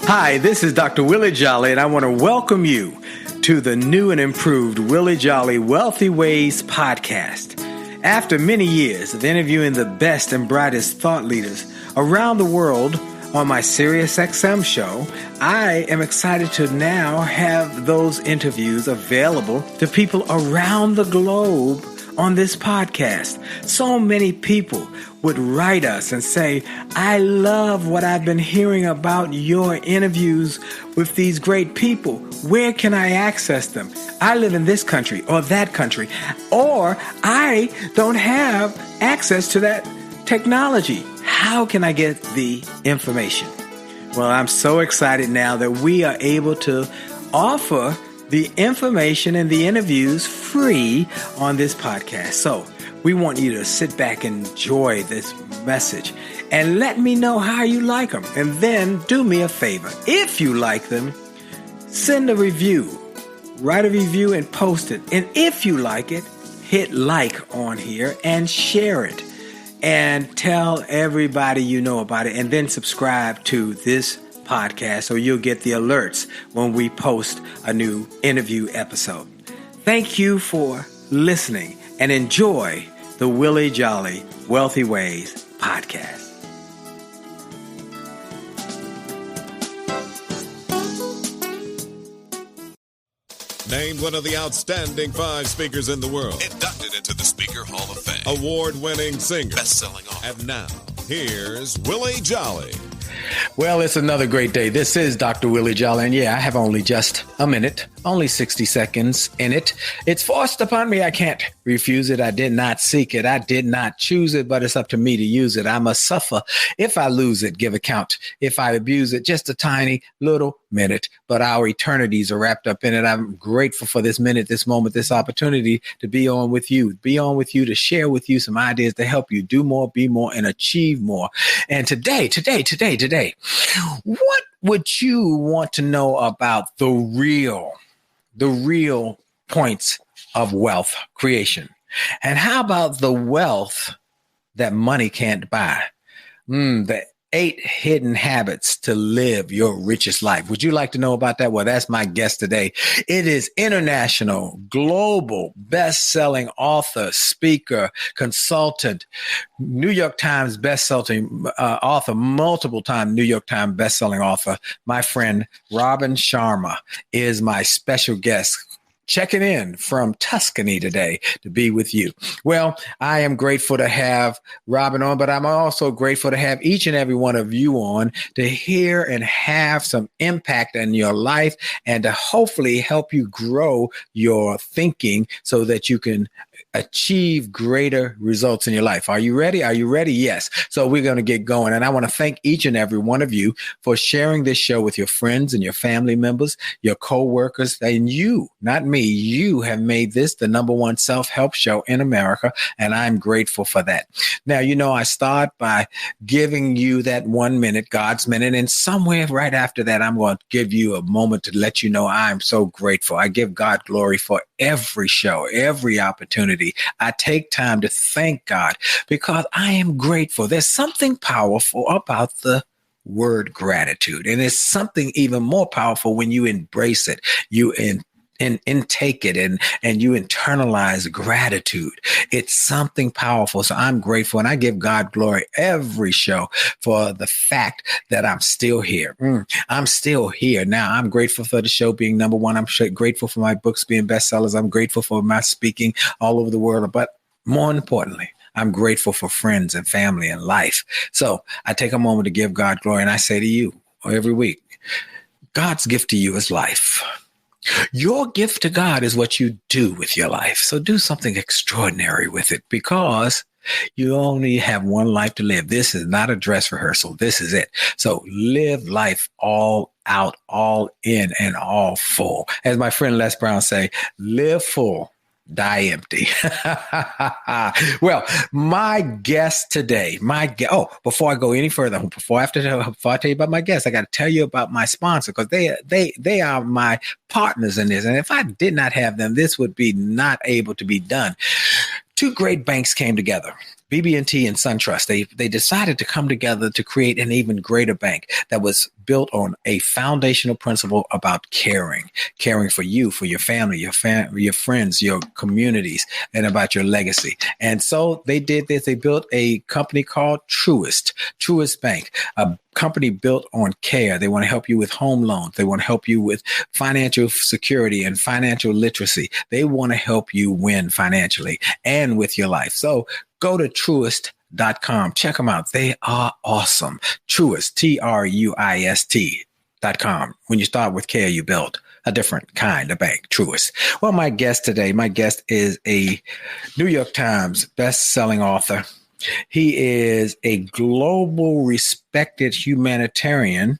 Hi, this is Dr. Willie Jolley, and I want to welcome you to the new and improved Willie Jolley Wealthy Ways podcast. After many years of interviewing the best and brightest thought leaders around the world on my SiriusXM show, I am excited to now have those interviews available to people around the globe on this podcast. So many people would write us and say, I love what I've been hearing about your interviews with these great people. Where can I access them? I live in this country or that country, or I don't have access to that technology. How can I get the information? Well, I'm so excited now that we are able to offer the information and the interviews free on this podcast. So we want you to sit back and enjoy this message and let me know how you like them. And then do me a favor. If you like them, send a review, write a review and post it. And if you like it, hit like on here and share it and tell everybody you know about it, and then subscribe to this podcast so you'll get the alerts when we post a new interview episode. Thank you for listening and enjoy the Willie Jolley Wealthy Ways podcast. Named one of the outstanding 5 speakers in the world. Inducted into the Speaker Hall of Fame. Award-winning singer. Best-selling author. And now, here's Willie Jolley. Well, it's another great day. This is Dr. Willie Jolley, and yeah, I have only just a minute, only 60 seconds in it. It's forced upon me. I can't refuse it. I did not seek it. I did not choose it, but it's up to me to use it. I must suffer. If I lose it, give account. If I abuse it, just a tiny little minute, but our eternities are wrapped up in it. I'm grateful for this minute, this moment, this opportunity to be on with you, to share with you some ideas to help you do more, be more, and achieve more. And today, what would you want to know about the real points of wealth creation? And how about the wealth that money can't buy? The 8 hidden habits to live your richest life. Would you like to know about that? Well, that's my guest today. It is international, global, best-selling author, speaker, consultant, New York Times best-selling author, multiple-time New York Times best-selling author. My friend Robin Sharma is my special guest, checking in from Tuscany today to be with you. Well, I am grateful to have Robin on, but I'm also grateful to have each and every one of you on to hear and have some impact in your life and to hopefully help you grow your thinking so that you can achieve greater results in your life. Are you ready? Are you ready? Yes. So we're going to get going. And I want to thank each and every one of you for sharing this show with your friends and your family members, your co-workers, and you, not me, you have made this the #1 self-help show in America. And I'm grateful for that. Now, I start by giving you that 1 minute, God's minute. And somewhere right after that, I'm going to give you a moment to let you know I'm so grateful. I give God glory for every show, every opportunity. I take time to thank God because I am grateful. There's something powerful about the word gratitude. And it's something even more powerful when you embrace it. You intake it and you internalize gratitude. It's something powerful. So I'm grateful and I give God glory every show for the fact that I'm still here. I'm still here. Now I'm grateful for the show being #1. I'm grateful for my books being bestsellers. I'm grateful for my speaking all over the world. But more importantly, I'm grateful for friends and family and life. So I take a moment to give God glory. And I say to you every week, God's gift to you is life. Your gift to God is what you do with your life. So do something extraordinary with it because you only have one life to live. This is not a dress rehearsal. This is it. So live life all out, all in, and all full. As my friend Les Brown say, live full, die empty. Well, my guest today, before I go any further, before I tell you about my guest, I got to tell you about my sponsor because they are my partners in this. And if I did not have them, this would be not able to be done. 2 great banks came together, BB&T and SunTrust. They decided to come together to create an even greater bank that was built on a foundational principle about caring for you, for your family, your friends, your communities, and about your legacy. And so they did this. They built a company called Truist Bank, a company built on care. They want to help you with home loans. They want to help you with financial security and financial literacy. They want to help you win financially and with your life. So go to Truist.com. Check them out. They are awesome. Truist, Truist.com. When you start with care, you build a different kind of bank, Truist. Well, my guest is a New York Times best-selling author. He is a global respected humanitarian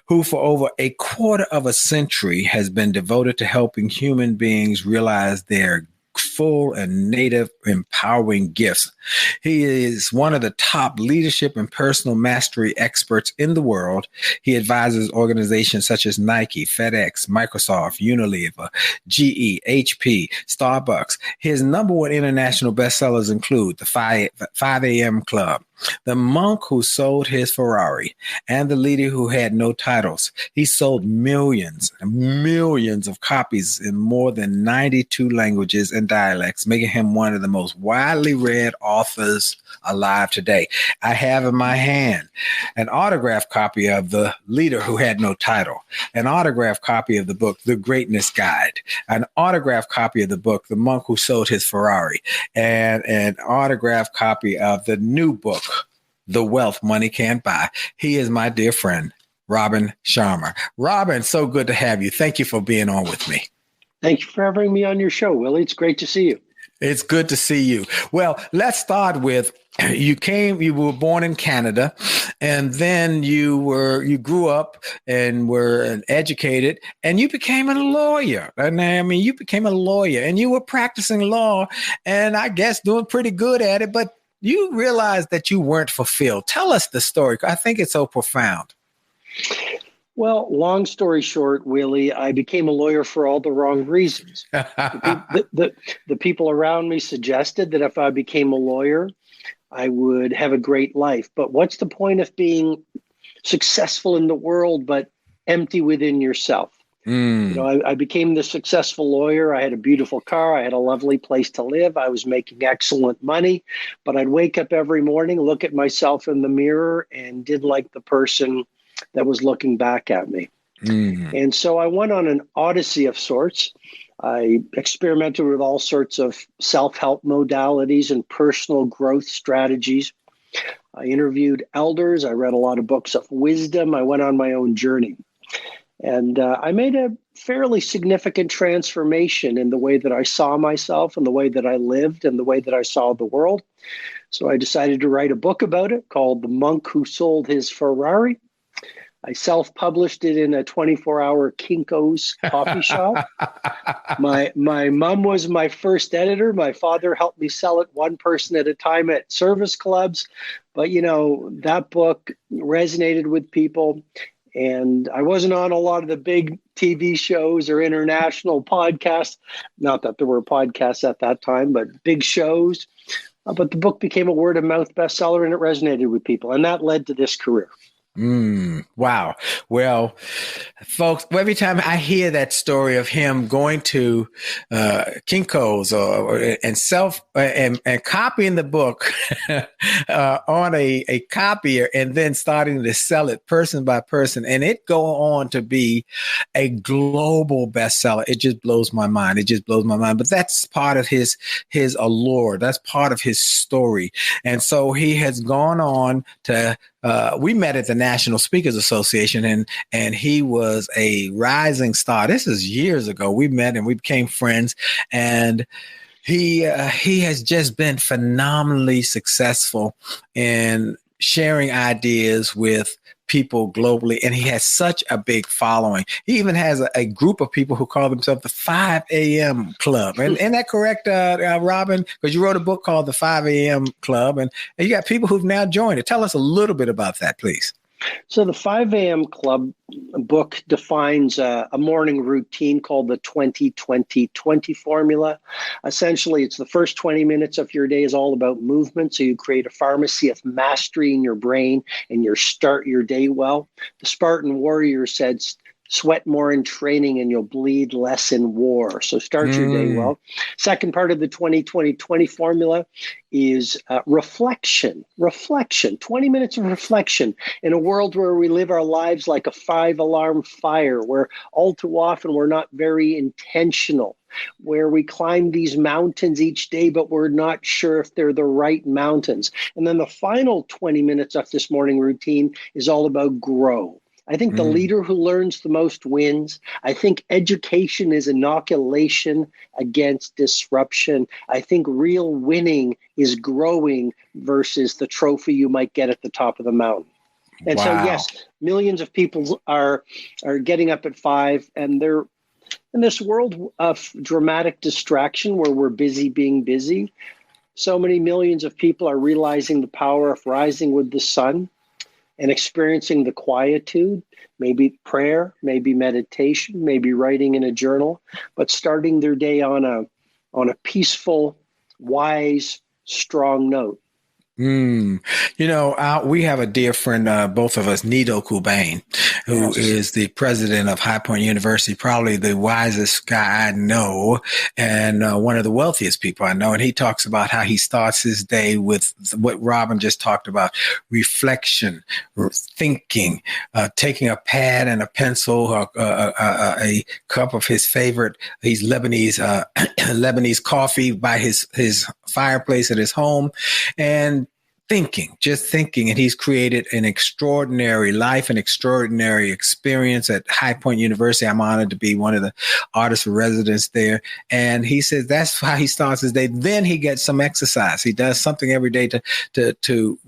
who for over a quarter of a century has been devoted to helping human beings realize their full and native empowering gifts. He is one of the top leadership and personal mastery experts in the world. He advises organizations such as Nike, FedEx, Microsoft, Unilever, GE, HP, Starbucks. His number one international bestsellers include the 5 a.m. Club, The Monk Who Sold His Ferrari, and The Leader Who Had No Titles. He sold millions of copies in more than 92 languages and dialects, making him one of the most widely read authors alive today. I have in my hand an autographed copy of The Leader Who Had No Title, an autographed copy of the book, The Greatness Guide, an autographed copy of the book, The Monk Who Sold His Ferrari, and an autographed copy of the new book, The Wealth Money Can't Buy. He is my dear friend, Robin Sharma. Robin, so good to have you. Thank you for being on with me. Thank you for having me on your show, Willie. It's great to see you. It's good to see you. Well, let's start with you were born in Canada, and then you grew up and were educated, and you became a lawyer. And you became a lawyer, and you were practicing law, and I guess doing pretty good at it, but you realized that you weren't fulfilled. Tell us the story. I think it's so profound. Well, long story short, Willie, I became a lawyer for all the wrong reasons. The people around me suggested that if I became a lawyer, I would have a great life. But what's the point of being successful in the world, but empty within yourself? I became the successful lawyer. I had a beautiful car. I had a lovely place to live. I was making excellent money, but I'd wake up every morning, look at myself in the mirror, and didn't like the person that was looking back at me. And so I went on an odyssey of sorts. I experimented with all sorts of self-help modalities and personal growth strategies. I interviewed elders. I read a lot of books of wisdom. I went on my own journey. And I made a fairly significant transformation in the way that I saw myself and the way that I lived and the way that I saw the world. So I decided to write a book about it called The Monk Who Sold His Ferrari. I self-published it in a 24-hour Kinko's coffee shop. My mom was my first editor. My father helped me sell it one person at a time at service clubs. But, that book resonated with people. And I wasn't on a lot of the big TV shows or international podcasts. Not that there were podcasts at that time, but big shows. But the book became a word-of-mouth bestseller, and it resonated with people. And that led to this career. Wow. Well, folks, every time I hear that story of him going to Kinko's and copying the book on a copier and then starting to sell it person by person, and it go on to be a global bestseller, it just blows my mind. But that's part of his allure. That's part of his story. And so he has gone on to we met at the National Speakers Association, and he was a rising star. This is years ago. We met and we became friends, and he has just been phenomenally successful in sharing ideas with people globally, and he has such a big following. He even has a group of people who call themselves the 5 a.m. Club. And isn't that correct, Robin? Because you wrote a book called The 5 a.m. Club, and you got people who've now joined it. Tell us a little bit about that, please. So the 5 a.m. Club book defines a morning routine called the 20-20-20 formula. Essentially, it's the first 20 minutes of your day is all about movement. So you create a pharmacy of mastery in your brain and you start your day well. The Spartan warrior said, sweat more in training and you'll bleed less in war. So start your day well. Second part of the 20-20-20 formula is reflection. 20 minutes of reflection in a world where we live our lives like a 5-alarm fire, where all too often we're not very intentional, where we climb these mountains each day, but we're not sure if they're the right mountains. And then the final 20 minutes of this morning routine is all about grow. I think the leader who learns the most wins. I think education is inoculation against disruption. I think real winning is growing versus the trophy you might get at the top of the mountain. And so, yes, millions of people are getting up at 5, and they're in this world of dramatic distraction where we're busy being busy. So many millions of people are realizing the power of rising with the sun and experiencing the quietude, maybe prayer, maybe meditation, maybe writing in a journal, but starting their day on a peaceful, wise, strong note. We have a dear friend, both of us, Nido Kubain, who is the president of High Point University, probably the wisest guy I know and one of the wealthiest people I know. And he talks about how he starts his day with what Robin just talked about: reflection, thinking, taking a pad and a pencil, a cup of his favorite, he's Lebanese, Lebanese coffee by his fireplace at his home, and just thinking. And he's created an extraordinary life, an extraordinary experience at High Point University. I'm honored to be one of the artists in residence there. And he says that's how he starts his day. Then he gets some exercise. He does something every day to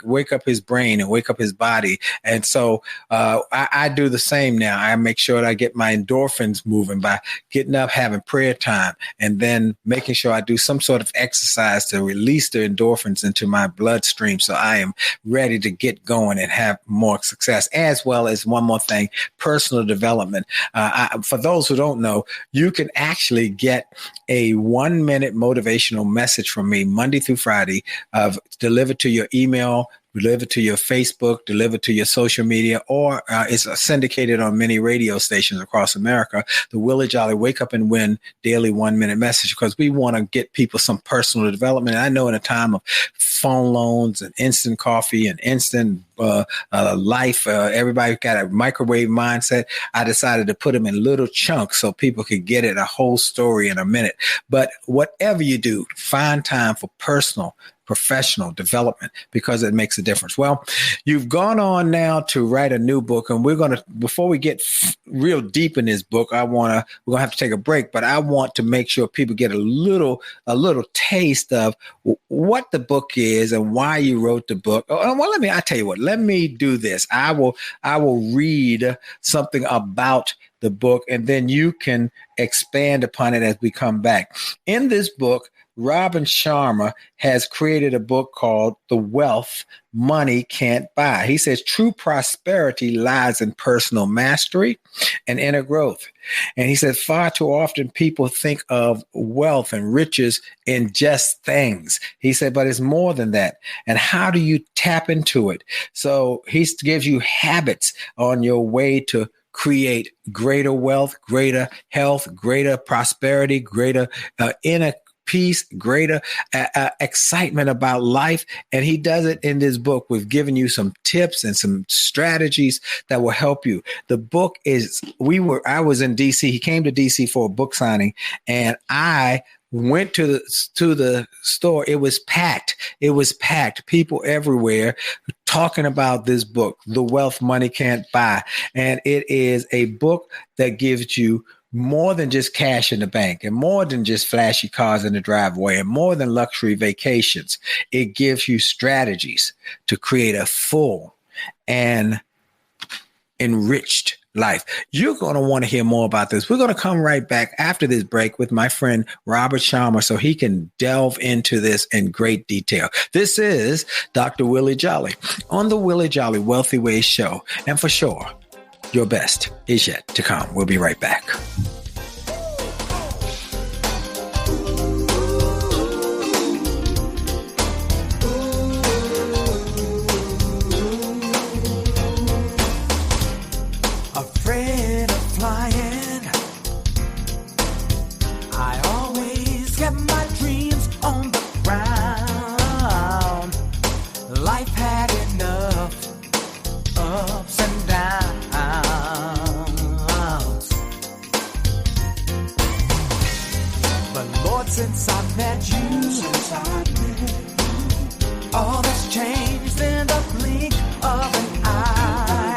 wake up his brain and wake up his body. And so I do the same now. I make sure that I get my endorphins moving by getting up, having prayer time, and then making sure I do some sort of exercise to release the endorphins into my bloodstream, so I am ready to get going and have more success. As well as one more thing, personal development. For those who don't know, you can actually get a 1-minute motivational message from me Monday through Friday, delivered to your email, delivered to your Facebook, delivered to your social media, or it's syndicated on many radio stations across America. The Willie Jolley Wake Up and Win daily 1-minute message, because we want to get people some personal development. And I know in a time of phone loans and instant coffee and instant life, everybody got a microwave mindset. I decided to put them in little chunks so people could get it, a whole story in a minute. But whatever you do, find time for personal, professional development, because it makes a difference. Well, you've gone on now to write a new book, and we're going to, before we get real deep in this book, we're going to have to take a break, but I want to make sure people get a little taste of what the book is and why you wrote the book. Well, I tell you what, let me do this. I will read something about the book, and then you can expand upon it as we come back. In this book, Robin Sharma has created a book called The Wealth Money Can't Buy. He says true prosperity lies in personal mastery and inner growth. And he says far too often people think of wealth and riches in just things. He said, but it's more than that. And how do you tap into it? So he gives you habits on your way to create greater wealth, greater health, greater prosperity, greater inner peace, greater excitement about life. And he does it in this book. We've given you some tips and some strategies that will help you. The book is, I was in DC. He came to DC for a book signing, and I went to the store. It was packed. People everywhere talking about this book, The Wealth Money Can't Buy. And it is a book that gives you more than just cash in the bank, and more than just flashy cars in the driveway, and more than luxury vacations. It gives you strategies to create a full and enriched life. You're going to want to hear more about this. We're going to come right back after this break with my friend Robert Sharma so he can delve into this in great detail. This is Dr. Willie Jolley on the Willie Jolley Wealthy Ways Show. And for sure, your best is yet to come. We'll be right back. Since I met you, all that's changed in the blink of an eye.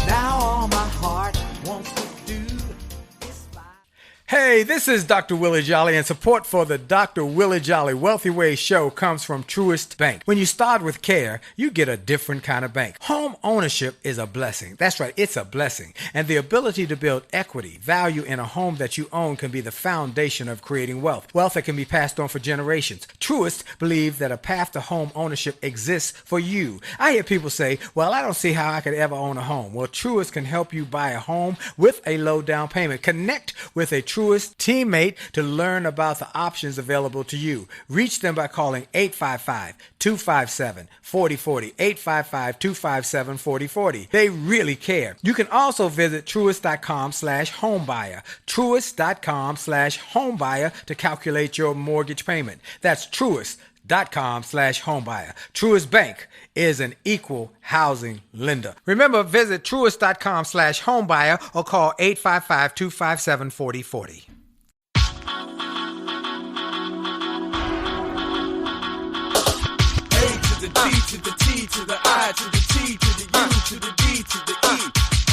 Now all my heart wants to do is fly. Hey, this is Dr. Willie Jolley, and support for the Dr. Willie Jolley Wealthy Ways Show comes from Truist Bank. When you start with care, you get a different kind of bank. Home ownership is a blessing. That's right, it's a blessing. And the ability to build equity, value in a home that you own can be the foundation of creating wealth. Wealth that can be passed on for generations. Truist believes that a path to home ownership exists for you. I hear people say, well, I don't see how I could ever own a home. Well, Truist can help you buy a home with a low down payment. Connect with a Truist teammate to learn about the options available to you. Reach them by calling 855-257-4040, 855-257-4040. They really care. You can also visit truist.com/homebuyer, truist.com/homebuyer to calculate your mortgage payment. That's truist.com/homebuyer. Truist Bank is an equal housing lender. Remember, visit truist.com/homebuyer or call 855-257-4040. The D to the T to the I to the T to the U to the D to the E.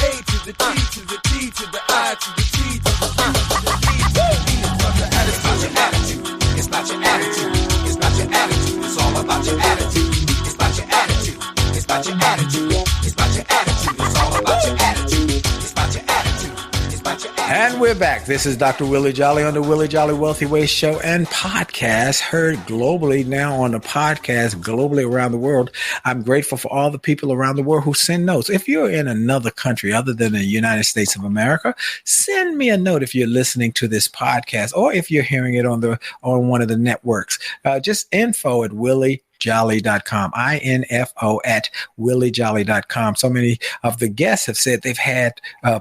A to the T to the T to the I to the T to the U to the E to the E. It's about your attitude. It's about your attitude. It's about your attitude. It's all about your attitude. It's about your attitude. It's about your attitude. It's about your attitude. It's all about your attitude. It's about your attitude. It's about your attitude. And we're back. This is Dr. Willie Jolley on the Willie Jolley Wealthy Ways Show and podcast, heard globally now on the podcast, globally around the world. I'm grateful for all the people around the world who send notes. If you're in another country other than the United States of America, send me a note if you're listening to this podcast or if you're hearing it on one of the networks. Just info at williejolly.com, info at williejolly.com. So many of the guests have said they've had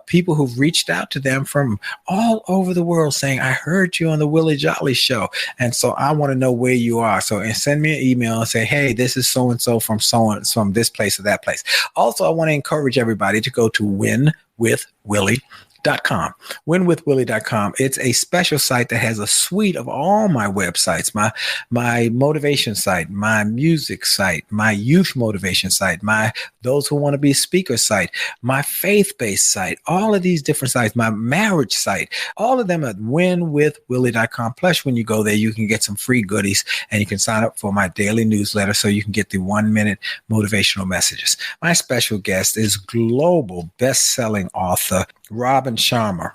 people who've reached out to them from all over the world saying, I heard you on the Willie Jolley Show. And so I want to know where you are. So and send me an email and say, hey, this is so-and-so from this place or that place. Also, I want to encourage everybody to go to winwithwillie.com. winwithwillie.com. It's a special site that has a suite of all my websites, my motivation site, my music site, my youth motivation site, my those who want to be speaker site, my faith-based site, all of these different sites, my marriage site, all of them at winwithwillie.com. Plus, when you go there, you can get some free goodies and you can sign up for my daily newsletter so you can get the 1-minute motivational messages. My special guest is global best-selling author Robin Sharma.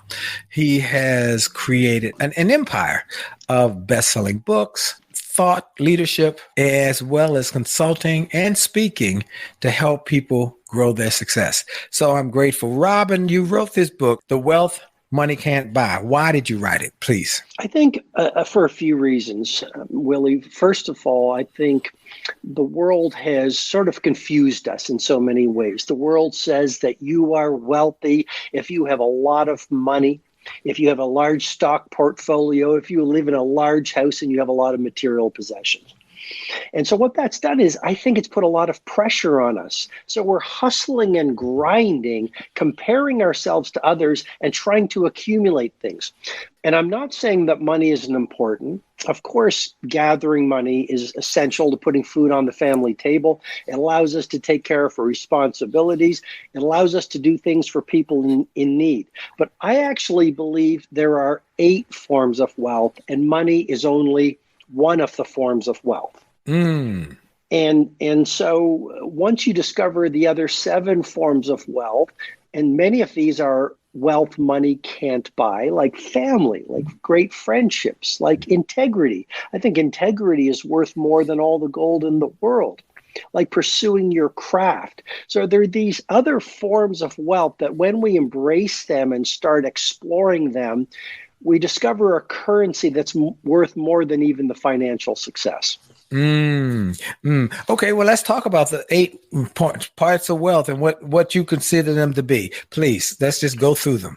He has created an empire of best-selling books, thought leadership, as well as consulting and speaking to help people grow their success. So I'm grateful. Robin, you wrote this book, The Wealth Money Can't Buy. Why did you write it, please? I think for a few reasons, Willie. First of all, I think the world has sort of confused us in so many ways. The world says that you are wealthy if you have a lot of money, if you have a large stock portfolio, if you live in a large house and you have a lot of material possessions. And so what that's done is I think it's put a lot of pressure on us. So we're hustling and grinding, comparing ourselves to others and trying to accumulate things. And I'm not saying that money isn't important. Of course, gathering money is essential to putting food on the family table. It allows us to take care of our responsibilities. It allows us to do things for people in need. But I actually believe there are 8 forms of wealth, and money is only one of the forms of wealth. And so once you discover the other 7 forms of wealth, And many of these are wealth money can't buy, like family, like great friendships, like integrity. I think integrity is worth more than all the gold in the world, like pursuing your craft. So there are these other forms of wealth that when we embrace them and start exploring them, we discover a currency that's worth more than even the financial success. Okay, well, let's talk about the 8 parts of wealth and what you consider them to be. Please, let's just go through them.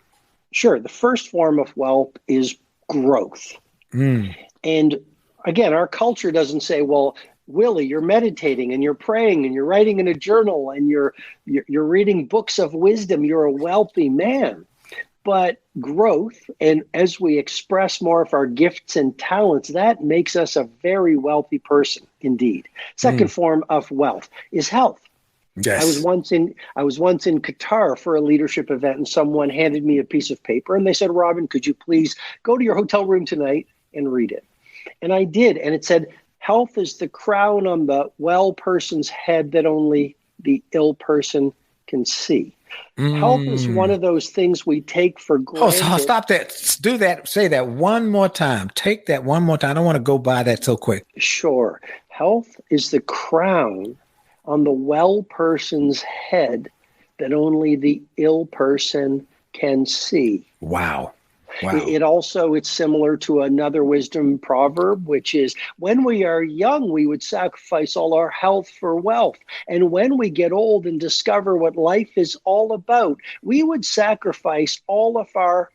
Sure. The first form of wealth is growth. And again, our culture doesn't say, well, Willie, you're meditating and you're praying and you're writing in a journal and you're reading books of wisdom. You're a wealthy man. But growth, and as we express more of our gifts and talents, that makes us a very wealthy person indeed. Second form of wealth is health. Yes. I was once in Qatar for a leadership event, and someone handed me a piece of paper and they said, Robin, could you please go to your hotel room tonight and read it? And I did, and it said, health is the crown on the well person's head that only the ill person can see. Health is one of those things we take for granted. Oh, stop that. Do that. Say that one more time. Take that one more time. I don't want to go by that so quick. Sure. Health is the crown on the well person's head that only the ill person can see. Wow. It's similar to another wisdom proverb, which is when we are young, we would sacrifice all our health for wealth. And when we get old and discover what life is all about, we would sacrifice all of our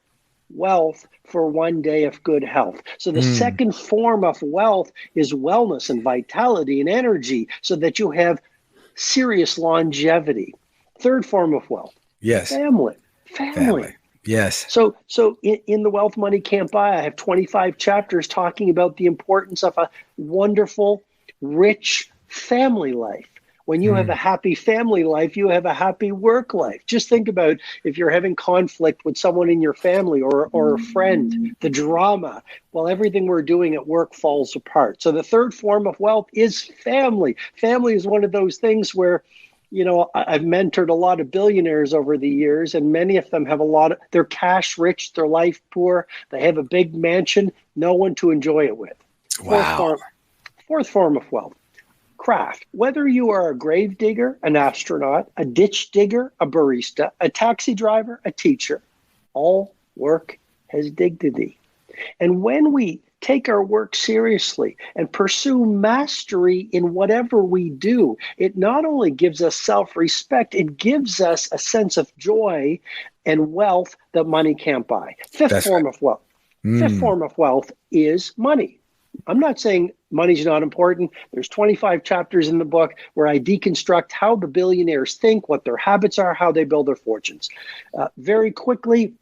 wealth for one day of good health. So the second form of wealth is wellness and vitality and energy so that you have serious longevity. Third form of wealth. Yes. Family. Yes. So in The Wealth Money Can't Buy, I have 25 chapters talking about the importance of a wonderful, rich family life. When you have a happy family life, you have a happy work life. Just think about if you're having conflict with someone in your family or a friend, the drama. Well, everything we're doing at work falls apart. So the third form of wealth is family. Family is one of those things where, I've mentored a lot of billionaires over the years, and many of them have they're cash rich, they're life poor, they have a big mansion, no one to enjoy it with. Wow. Fourth form of wealth, craft. Whether you are a grave digger, an astronaut, a ditch digger, a barista, a taxi driver, a teacher, all work has dignity. And when we take our work seriously and pursue mastery in whatever we do, it not only gives us self-respect, it gives us a sense of joy and wealth that money can't buy. Fifth form of wealth is money. I'm not saying money's not important. There's 25 chapters in the book where I deconstruct how the billionaires think, what their habits are, how they build their fortunes. Very quickly,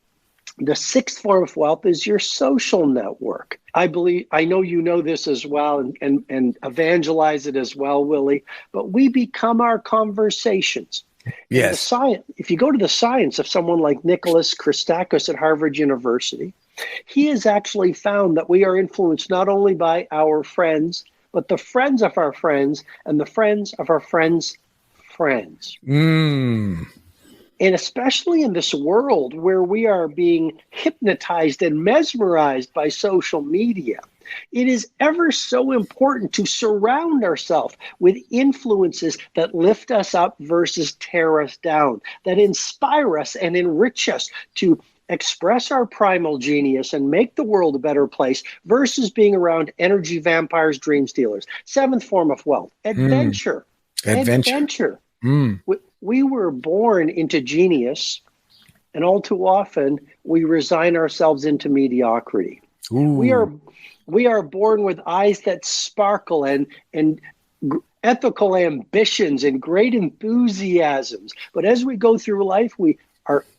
the sixth form of wealth is your social network. I know you know this as well and evangelize it as well, Willie, but we become our conversations. Yes. If you go to the science of someone like Nicholas Christakis at Harvard University, he has actually found that we are influenced not only by our friends, but the friends of our friends and the friends of our friends' friends. And especially in this world where we are being hypnotized and mesmerized by social media, it is ever so important to surround ourselves with influences that lift us up versus tear us down, that inspire us and enrich us to express our primal genius and make the world a better place versus being around energy vampires, dream stealers. Seventh form of wealth, adventure. Adventure. We were born into genius, and all too often we resign ourselves into mediocrity. We are born with eyes that sparkle and ethical ambitions and great enthusiasms. But as we go through life, we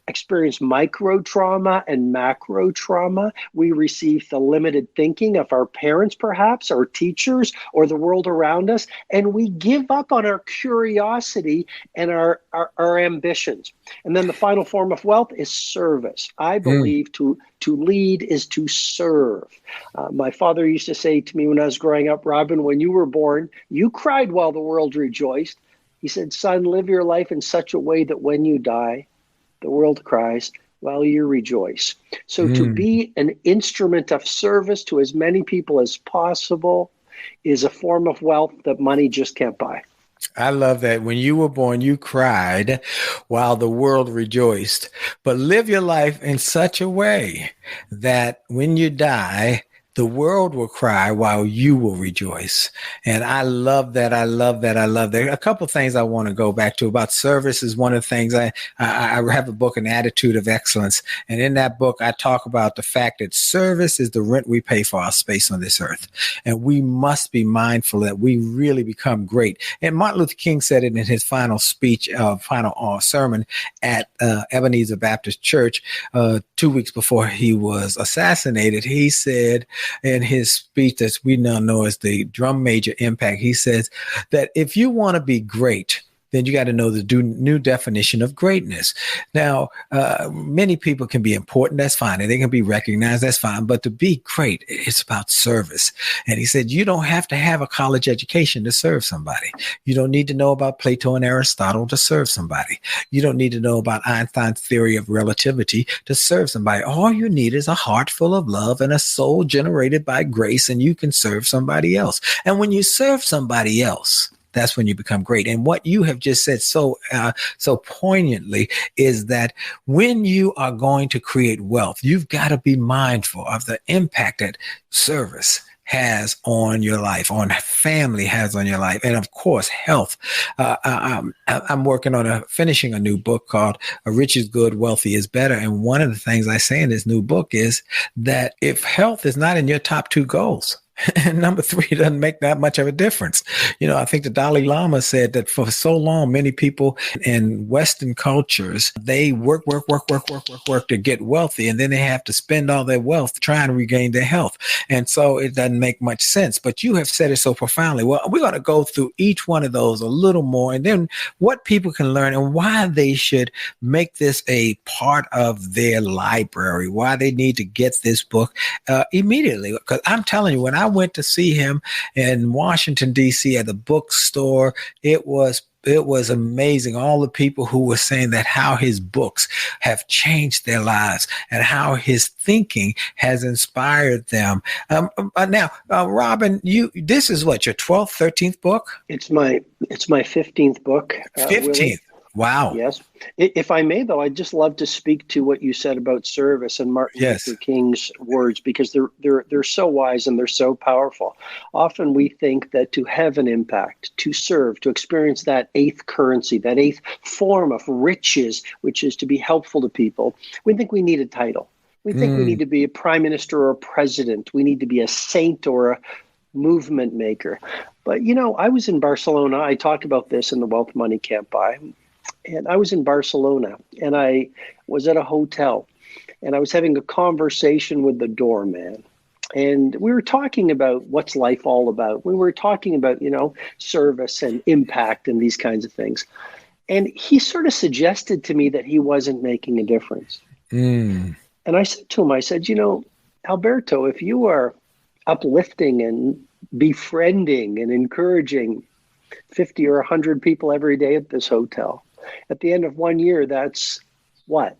experience micro trauma and macro trauma. We receive the limited thinking of our parents, perhaps, our teachers, or the world around us, and we give up on our curiosity and our ambitions. And then the final form of wealth is service. I believe to lead is to serve. My father used to say to me when I was growing up, Robin, when you were born, you cried while the world rejoiced. He said, son, live your life in such a way that when you die, the world cries, while you rejoice. So to be an instrument of service to as many people as possible is a form of wealth that money just can't buy. I love that. When you were born, you cried while the world rejoiced. But live your life in such a way that when you die, the world will cry while you will rejoice. And I love that. I love that. I love that. A couple of things I want to go back to about service is one of the things I have a book, An Attitude of Excellence. And in that book, I talk about the fact that service is the rent we pay for our space on this earth. And we must be mindful that we really become great. And Martin Luther King said it in his final speech, final sermon at Ebenezer Baptist Church 2 weeks before he was assassinated. He said, in his speech that we now know as the Drum Major Impact, he says that if you want to be great, then you got to know the new definition of greatness. Now, many people can be important. That's fine. And they can be recognized. That's fine. But to be great, it's about service. And he said, you don't have to have a college education to serve somebody. You don't need to know about Plato and Aristotle to serve somebody. You don't need to know about Einstein's theory of relativity to serve somebody. All you need is a heart full of love and a soul generated by grace, and you can serve somebody else. And when you serve somebody else, that's when you become great. And what you have just said so poignantly is that when you are going to create wealth, you've got to be mindful of the impact that service has on your life, on family has on your life, and of course, health. I'm working on finishing a new book called Rich is Good, Wealthy is Better. And one of the things I say in this new book is that if health is not in your top two goals, and number three, it doesn't make that much of a difference. You know, I think the Dalai Lama said that for so long, many people in Western cultures, they work to get wealthy, and then they have to spend all their wealth trying to regain their health. And so it doesn't make much sense. But you have said it so profoundly. Well, we're going to go through each one of those a little more, and then what people can learn and why they should make this a part of their library, why they need to get this book immediately. Because I'm telling you, when I went to see him in Washington, D.C. at the bookstore, it was amazing. All the people who were saying that how his books have changed their lives and how his thinking has inspired them. Now, Robin, this is what, your 12th, 13th book? It's my 15th book. 15th. Willie. Wow. Yes. If I may, though, I'd just love to speak to what you said about service and Martin Luther King's words, because they're so wise and they're so powerful. Often we think that to have an impact, to serve, to experience that eighth currency, that eighth form of riches, which is to be helpful to people, we think we need a title. We think we need to be a prime minister or a president. We need to be a saint or a movement maker. But, you know, I was in Barcelona. I talked about this in The Wealth Money Can't Buy. And I was in Barcelona, and I was at a hotel, and I was having a conversation with the doorman. And we were talking about what's life all about. We were talking about, you know, service and impact and these kinds of things. And he sort of suggested to me that he wasn't making a difference. And I said to him, I said, you know, Alberto, if you are uplifting and befriending and encouraging 50 or 100 people every day at this hotel, at the end of 1 year, that's what?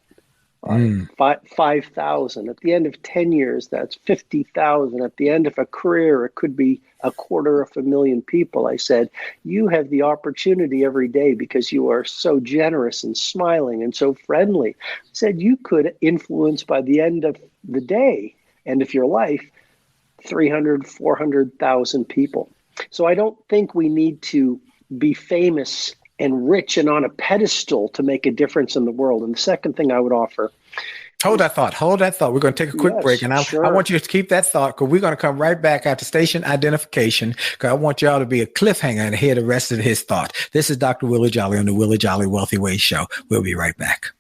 5,000. At the end of 10 years, that's 50,000. At the end of a career, it could be 250,000 people. I said, you have the opportunity every day because you are so generous and smiling and so friendly. I said, you could influence by the end of the day, end of your life, 300, 400,000 people. So I don't think we need to be famous and rich and on a pedestal to make a difference in the world. And the second thing I would offer. Hold that thought. We're going to take a quick break. And I want you to keep that thought, because we're going to come right back after station identification, because I want y'all to be a cliffhanger and hear the rest of his thought. This is Dr. Willie Jolley on the Willie Jolley Wealthy Ways Show. We'll be right back.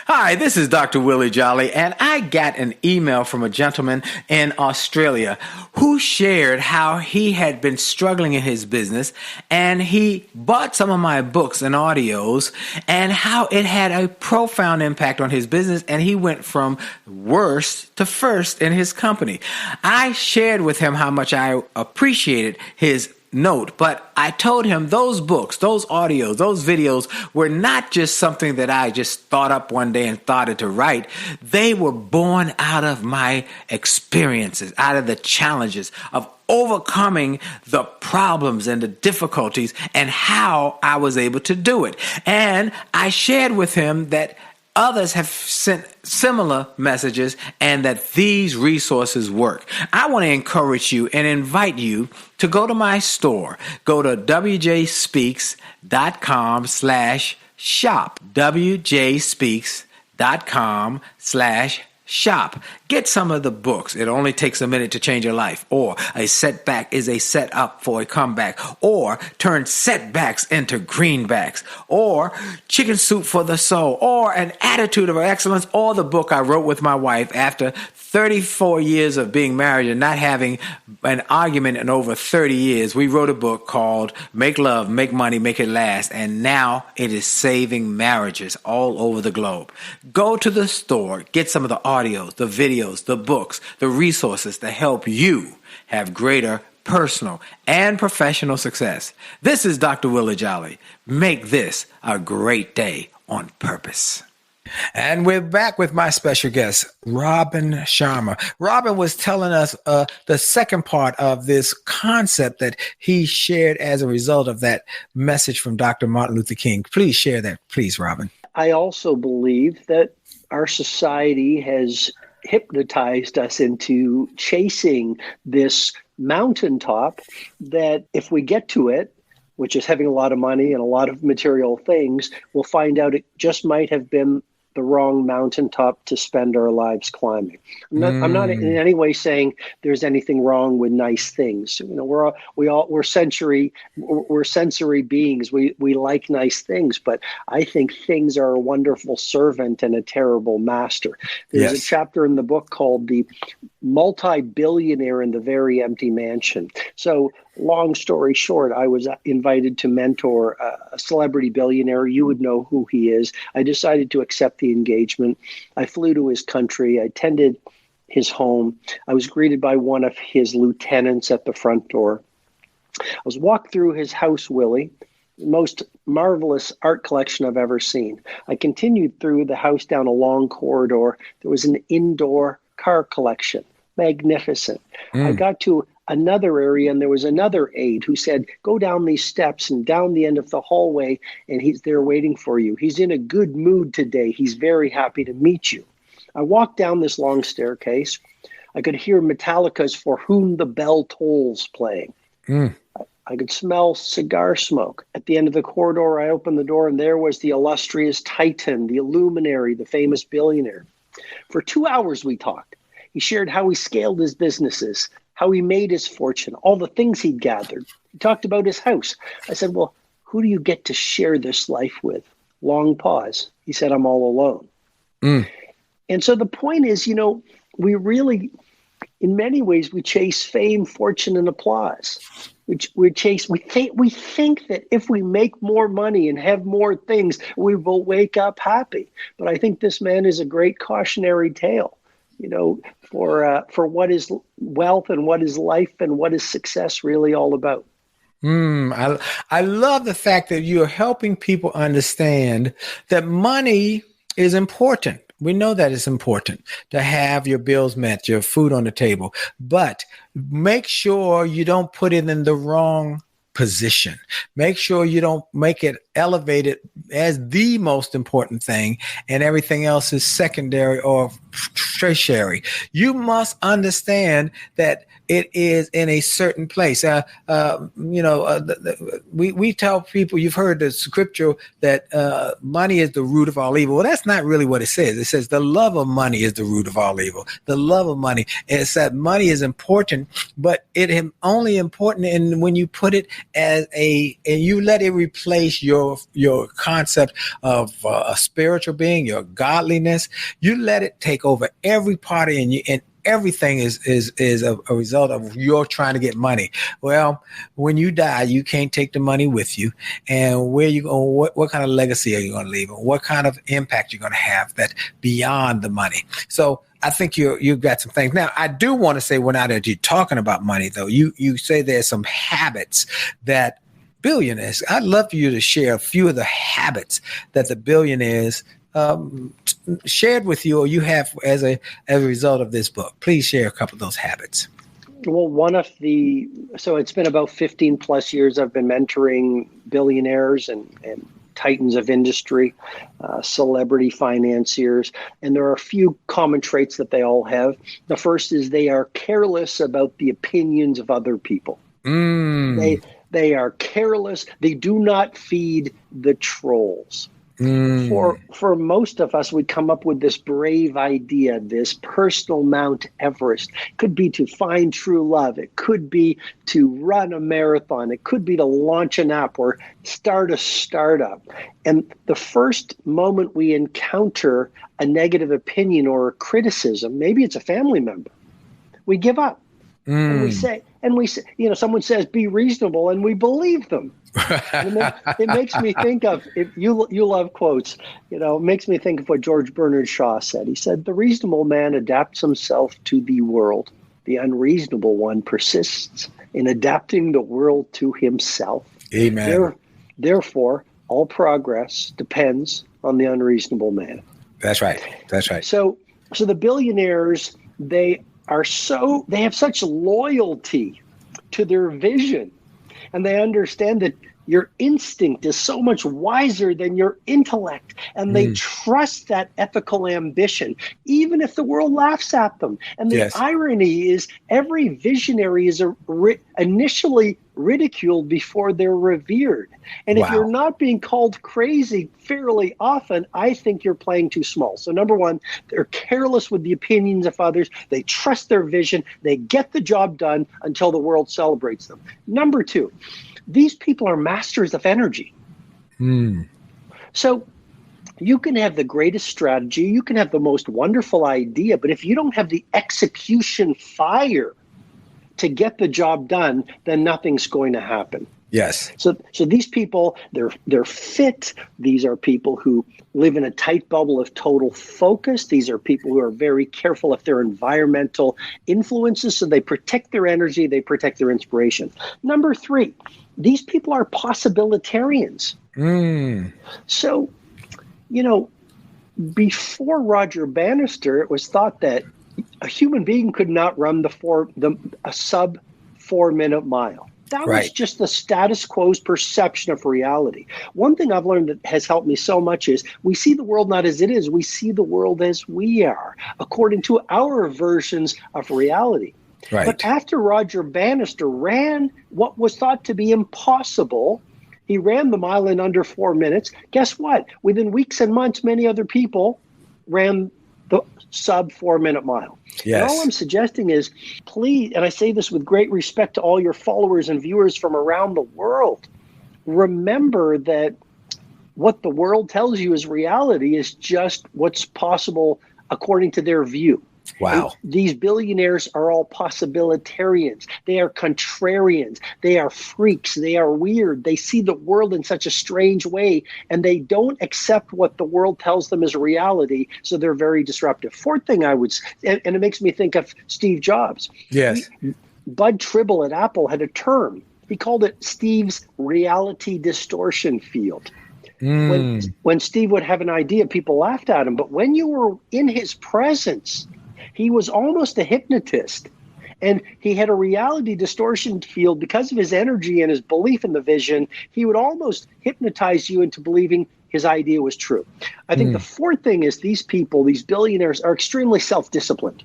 Hi, this is Dr. Willie Jolley, and I got an email from a gentleman in Australia who shared how he had been struggling in his business, and he bought some of my books and audios, and how it had a profound impact on his business, and he went from worst to first in his company. I shared with him how much I appreciated his note, but I told him those books, those audios, those videos were not just something that I just thought up one day and thought to write. They were born out of my experiences, out of the challenges of overcoming the problems and the difficulties and how I was able to do it. And I shared with him that others have sent similar messages and that these resources work. I want to encourage you and invite you to go to my store. Go to wjspeaks.com/shop. wjspeaks.com/shop. Get some of the books. It only takes a minute to change your life. Or a setback is a setup for a comeback. Or turn setbacks into greenbacks. Or chicken soup for the soul. Or an attitude of excellence. Or the book I wrote with my wife after 34 years of being married and not having an argument in over 30 years. We wrote a book called Make Love, Make Money, Make It Last. And now it is saving marriages all over the globe. Go to the store, get some of the audios, the videos, the books, the resources to help you have greater personal and professional success. This is Dr. Willie Jolley. Make this a great day on purpose. And we're back with my special guest, Robin Sharma. Robin was telling us the second part of this concept that he shared as a result of that message from Dr. Martin Luther King. Please share that, please, Robin. I also believe that our society has hypnotized us into chasing this mountaintop that if we get to it, which is having a lot of money and a lot of material things, we'll find out it just might have been the wrong mountaintop to spend our lives climbing. I'm not in any way saying there's anything wrong with nice things. You know, we're sensory beings. We like nice things, but I think things are a wonderful servant and a terrible master. There's a chapter in the book called The Multi-Billionaire in the Very Empty Mansion. So long story short, I was invited to mentor a celebrity billionaire. You would know who he is. I decided to accept the engagement. I flew to his country. I attended his home. I was greeted by one of his lieutenants at the front door. I was walked through his house, Willie, the most marvelous art collection I've ever seen. I continued through the house down a long corridor. There was an indoor car collection. Magnificent. I got to another area and there was another aide who said, go down these steps and down the end of the hallway and he's there waiting for you. He's in a good mood today. He's very happy to meet you. I walked down this long staircase. I could hear Metallica's For Whom the Bell Tolls playing. I could smell cigar smoke. At the end of the corridor, I opened the door and there was the illustrious Titan, the luminary, the famous billionaire. For 2 hours we talked. He shared how he scaled his businesses, how he made his fortune, all the things he'd gathered. He talked about his house. I said, well, who do you get to share this life with? Long pause. He said, I'm all alone. And so the point is, you know, we really, in many ways, we chase fame, fortune, and applause. We think that if we make more money and have more things, we will wake up happy. But I think this man is a great cautionary tale, you know, for what is wealth and what is life and what is success really all about. I love the fact that you're helping people understand that money is important. We know that it's important to have your bills met, your food on the table, but make sure you don't put it in the wrong position. Make sure you don't make it elevated as the most important thing and everything else is secondary or tertiary. You must understand that it is in a certain place. We tell people, you've heard the scripture that money is the root of all evil. Well, that's not really what it says. It says the love of money is the root of all evil. The love of money. It's that money is important, but it is only important in when you put it as and you let it replace your concept of a spiritual being, your godliness. You let it take over every part of you, and everything is a result of your trying to get money. Well, when you die, you can't take the money with you. And where you go, what kind of legacy are you going to leave? What kind of impact you're going to have that beyond the money? So I think you've got some things. Now, I do want to say, when now that you're talking about money, though, you say there's some habits that billionaires. I'd love for you to share a few of the habits that the billionaires shared with you, or you have as a result of this book. Please share a couple of those habits. Well, so it's been about 15 plus years I've been mentoring billionaires and titans of industry, celebrity financiers, and there are a few common traits that they all have. The first is they are careless about the opinions of other people. They are careless. They do not feed the trolls. For most of us, we come up with this brave idea, this personal Mount Everest. It could be to find true love. It could be to run a marathon. It could be to launch an app or start a startup. And the first moment we encounter a negative opinion or a criticism, maybe it's a family member, we give up. And we say, someone says, be reasonable, and we believe them. It makes me think of, if you love quotes, it makes me think of what George Bernard Shaw said. He said, the reasonable man adapts himself to the world. The unreasonable one persists in adapting the world to himself. Amen. Therefore, all progress depends on the unreasonable man. That's right. So the billionaires, they have such loyalty to their vision, and they understand that your instinct is so much wiser than your intellect, and they trust that ethical ambition, even if the world laughs at them. And the irony is, every visionary is initially ridiculed before they're revered. And if you're not being called crazy fairly often, I think you're playing too small. So number one, they're careless with the opinions of others. They trust their vision. They get the job done until the world celebrates them. Number two, these people are masters of energy. So you can have the greatest strategy, you can have the most wonderful idea, but if you don't have the execution fire to get the job done, then nothing's going to happen. Yes. So these people, they're fit. These are people who live in a tight bubble of total focus. These are people who are very careful of their environmental influences. So they protect their energy, they protect their inspiration. Number three, these people are possibilitarians. So, before Roger Bannister, it was thought that a human being could not run a sub 4-minute mile. That was just the status quo's perception of reality. One thing I've learned that has helped me so much is we see the world not as it is, we see the world as we are, according to our versions of reality. Right. But after Roger Bannister ran what was thought to be impossible, he ran the mile in under 4 minutes. Guess what? Within weeks and months, many other people ran the sub 4-minute mile. Yes. And all I'm suggesting is, please, and I say this with great respect to all your followers and viewers from around the world, remember that what the world tells you is reality is just what's possible according to their view. Wow. And these billionaires are all possibilitarians. They are contrarians. They are freaks. They are weird. They see the world in such a strange way, and they don't accept what the world tells them is reality, so they're very disruptive. Fourth thing I would say, and it makes me think of Steve Jobs. Yes. Bud Tribble at Apple had a term. He called it Steve's reality distortion field. When Steve would have an idea, people laughed at him. But when you were in his presence, he was almost a hypnotist, and he had a reality distortion field because of his energy and his belief in the vision. He would almost hypnotize you into believing his idea was true. I think the fourth thing is these people, these billionaires, are extremely self-disciplined.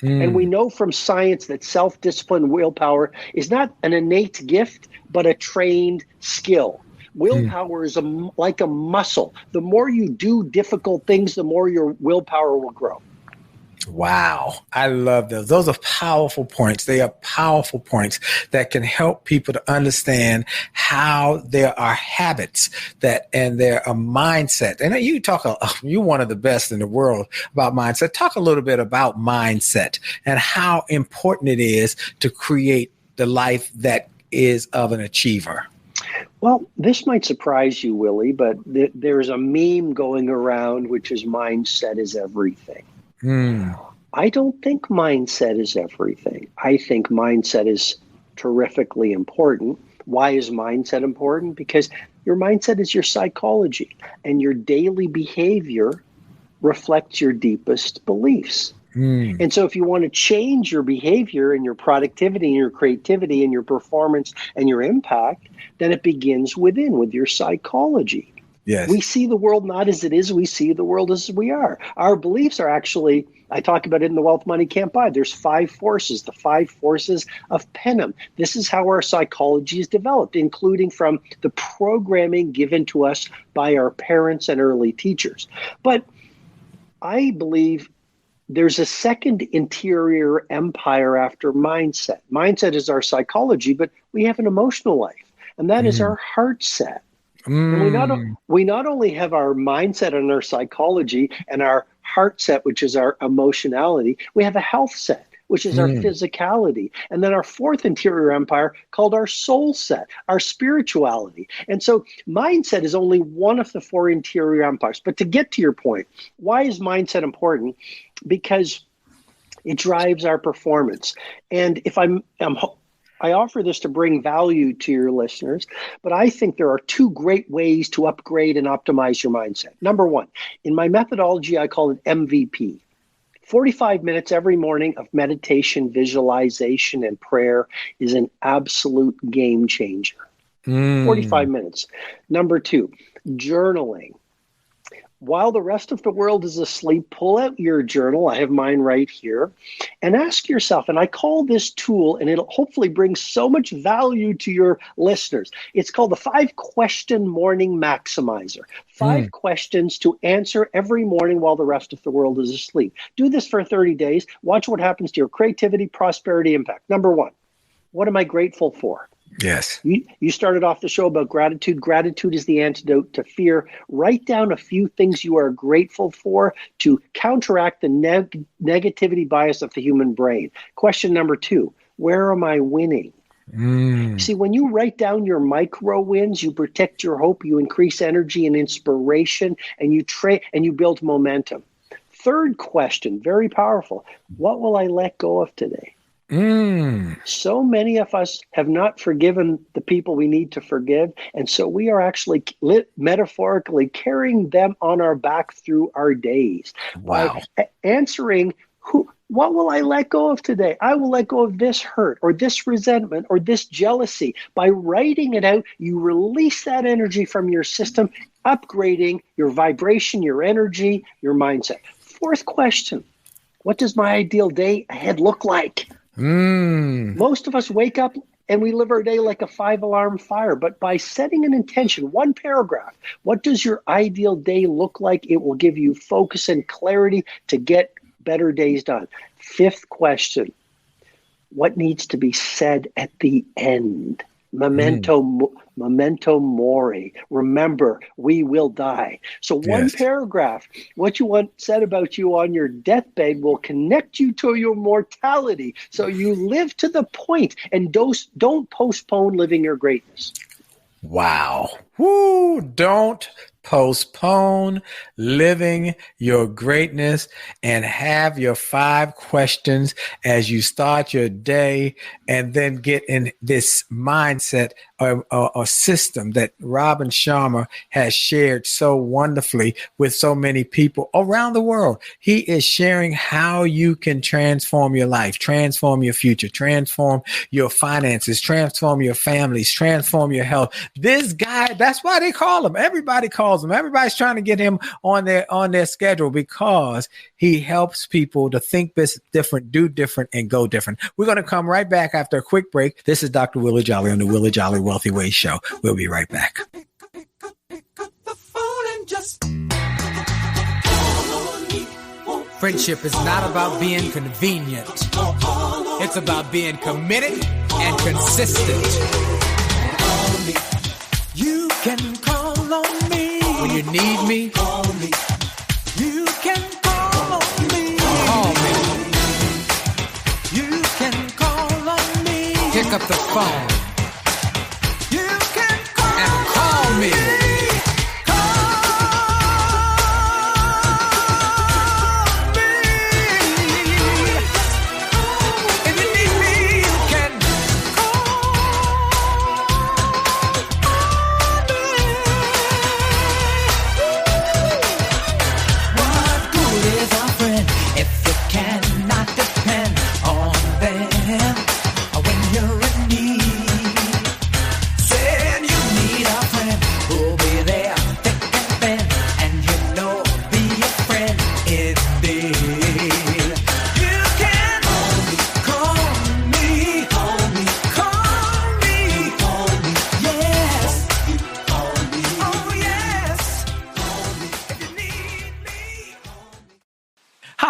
And we know from science that self-discipline, willpower, is not an innate gift, but a trained skill. Willpower is like a muscle. The more you do difficult things, the more your willpower will grow. Wow. I love those. Those are powerful points. They are powerful points that can help people to understand how there are habits and there are mindset. And you're one of the best in the world about mindset. Talk a little bit about mindset and how important it is to create the life that is of an achiever. Well, this might surprise you, Willie, but there's a meme going around, which is mindset is everything. I don't think mindset is everything. I think mindset is terrifically important. Why is mindset important? Because your mindset is your psychology, and your daily behavior reflects your deepest beliefs. And so if you want to change your behavior and your productivity and your creativity and your performance and your impact, then it begins within, with your psychology. Yes. We see the world not as it is, we see the world as we are. Our beliefs are actually, I talk about it in The Wealth Money Can't Buy. There's 5 forces, the 5 forces of Penham. This is how our psychology is developed, including from the programming given to us by our parents and early teachers. But I believe there's a second interior empire after mindset. Mindset is our psychology, but we have an emotional life, and that is our heart set. And we not only have our mindset and our psychology and our heart set, which is our emotionality, we have a health set, which is our physicality. And then our fourth interior empire called our soul set, our spirituality. And so mindset is only one of the 4 interior empires. But to get to your point, why is mindset important? Because it drives our performance. And if I offer this to bring value to your listeners, but I think there are 2 great ways to upgrade and optimize your mindset. Number 1, in my methodology, I call it MVP. 45 minutes every morning of meditation, visualization, and prayer is an absolute game changer. 45 minutes. Number 2, journaling. While the rest of the world is asleep, pull out your journal. I have mine right here. And ask yourself, and I call this tool, and it'll hopefully bring so much value to your listeners. It's called the 5-question morning maximizer. 5 questions to answer every morning while the rest of the world is asleep. Do this for 30 days. Watch what happens to your creativity, prosperity, impact. Number 1, what am I grateful for? Yes. You started off the show about gratitude. Gratitude is the antidote to fear. Write down a few things you are grateful for to counteract the negativity bias of the human brain. Question number 2, where am I winning? See, when you write down your micro wins, you protect your hope, you increase energy and inspiration, and you build momentum. Third question, very powerful. What will I let go of today? So many of us have not forgiven the people we need to forgive. And so we are actually metaphorically carrying them on our back through our days. Wow. By answering, what will I let go of today? I will let go of this hurt or this resentment or this jealousy. By writing it out, you release that energy from your system, upgrading your vibration, your energy, your mindset. Fourth question, what does my ideal day ahead look like? Most of us wake up and we live our day like a 5-alarm fire. But by setting an intention, 1 paragraph, what does your ideal day look like? It will give you focus and clarity to get better days done. 5th question, what needs to be said at the end? Memento mori. Remember, we will die. So 1 paragraph, what you want said about you on your deathbed will connect you to your mortality. So you live to the point and don't postpone living your greatness. Wow. Woo, don't postpone living your greatness, and have your 5 questions as you start your day, and then get in this mindset or system that Robin Sharma has shared so wonderfully with so many people around the world. He is sharing how you can transform your life, transform your future, transform your finances, transform your families, transform your health. This guy, that's why they call him. Everybody calls him. Everybody's trying to get him on their schedule, because he helps people to think different, do different, and go different. We're going to come right back after a quick break. This is Dr. Willie Jolley on the Willie Jolley Wealthy Way Show. We'll be right back. Friendship is not about being convenient. It's about being committed and consistent. You can call on me when you need me. Call me. You can call on me. Call me. You can call on me. Pick up the phone. You can call and call me.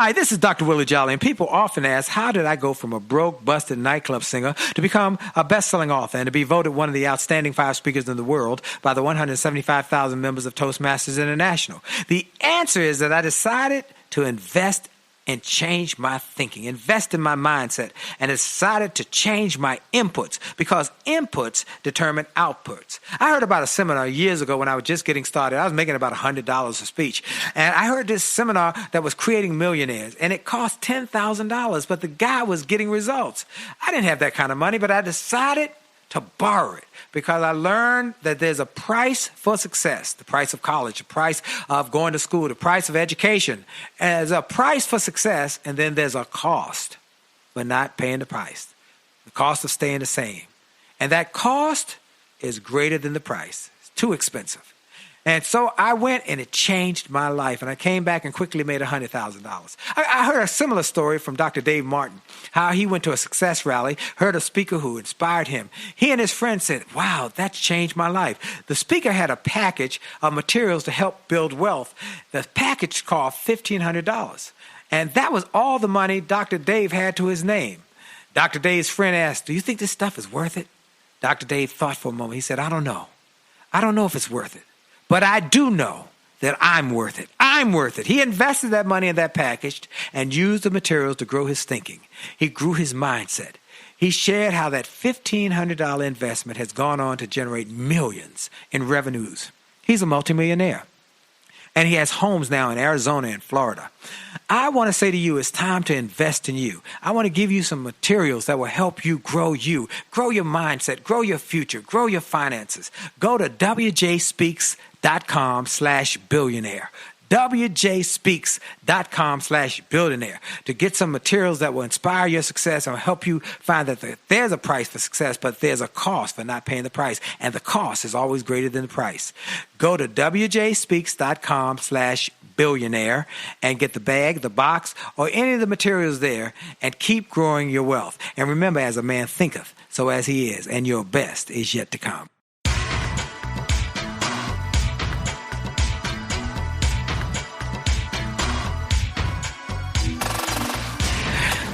Hi, this is Dr. Willie Jolley, and people often ask, how did I go from a broke, busted nightclub singer to become a best-selling author and to be voted one of the outstanding 5 speakers in the world by the 175,000 members of Toastmasters International? The answer is that I decided to invest and change my thinking, invest in my mindset, and decided to change my inputs because inputs determine outputs. I heard about a seminar years ago when I was just getting started. I was making about $100 a speech. And I heard this seminar that was creating millionaires, and it cost $10,000, but the guy was getting results. I didn't have that kind of money, but I decided to borrow it because I learned that there's a price for success, the price of college, the price of going to school, the price of education. And there's a price for success, and then there's a cost for not paying the price, the cost of staying the same. And that cost is greater than the price. It's too expensive. And so I went, and it changed my life. And I came back and quickly made $100,000. I heard a similar story from Dr. Dave Martin, how he went to a success rally, heard a speaker who inspired him. He and his friend said, wow, that's changed my life. The speaker had a package of materials to help build wealth. The package cost $1,500. And that was all the money Dr. Dave had to his name. Dr. Dave's friend asked, do you think this stuff is worth it? Dr. Dave thought for a moment. He said, I don't know. I don't know if it's worth it. But I do know that I'm worth it. I'm worth it. He invested that money in that package and used the materials to grow his thinking. He grew his mindset. He shared how that $1,500 investment has gone on to generate millions in revenues. He's a multimillionaire. And he has homes now in Arizona and Florida. I want to say to you, it's time to invest in you. I want to give you some materials that will help you, grow your mindset, grow your future, grow your finances. Go to wjspeaks.com/billionaire. wjspeaks.com/billionaire to get some materials that will inspire your success and help you find that there's a price for success, but there's a cost for not paying the price. And the cost is always greater than the price. Go to wjspeaks.com/billionaire and get the bag, the box, or any of the materials there and keep growing your wealth. And remember, as a man thinketh, so as he is, and your best is yet to come.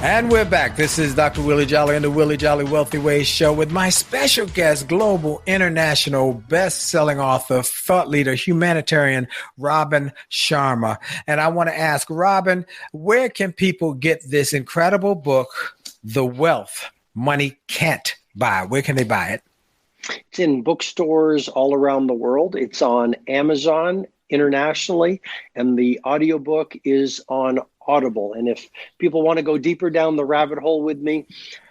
And we're back. This is Dr. Willie Jolley and the Willie Jolley Wealthy Ways Show with my special guest, global, international, best-selling author, thought leader, humanitarian, Robin Sharma. And I want to ask, Robin, where can people get this incredible book, The Wealth Money Can't Buy? Where can they buy it? It's in bookstores all around the world. It's on Amazon internationally, and the audiobook is on Audible. And if people want to go deeper down the rabbit hole with me,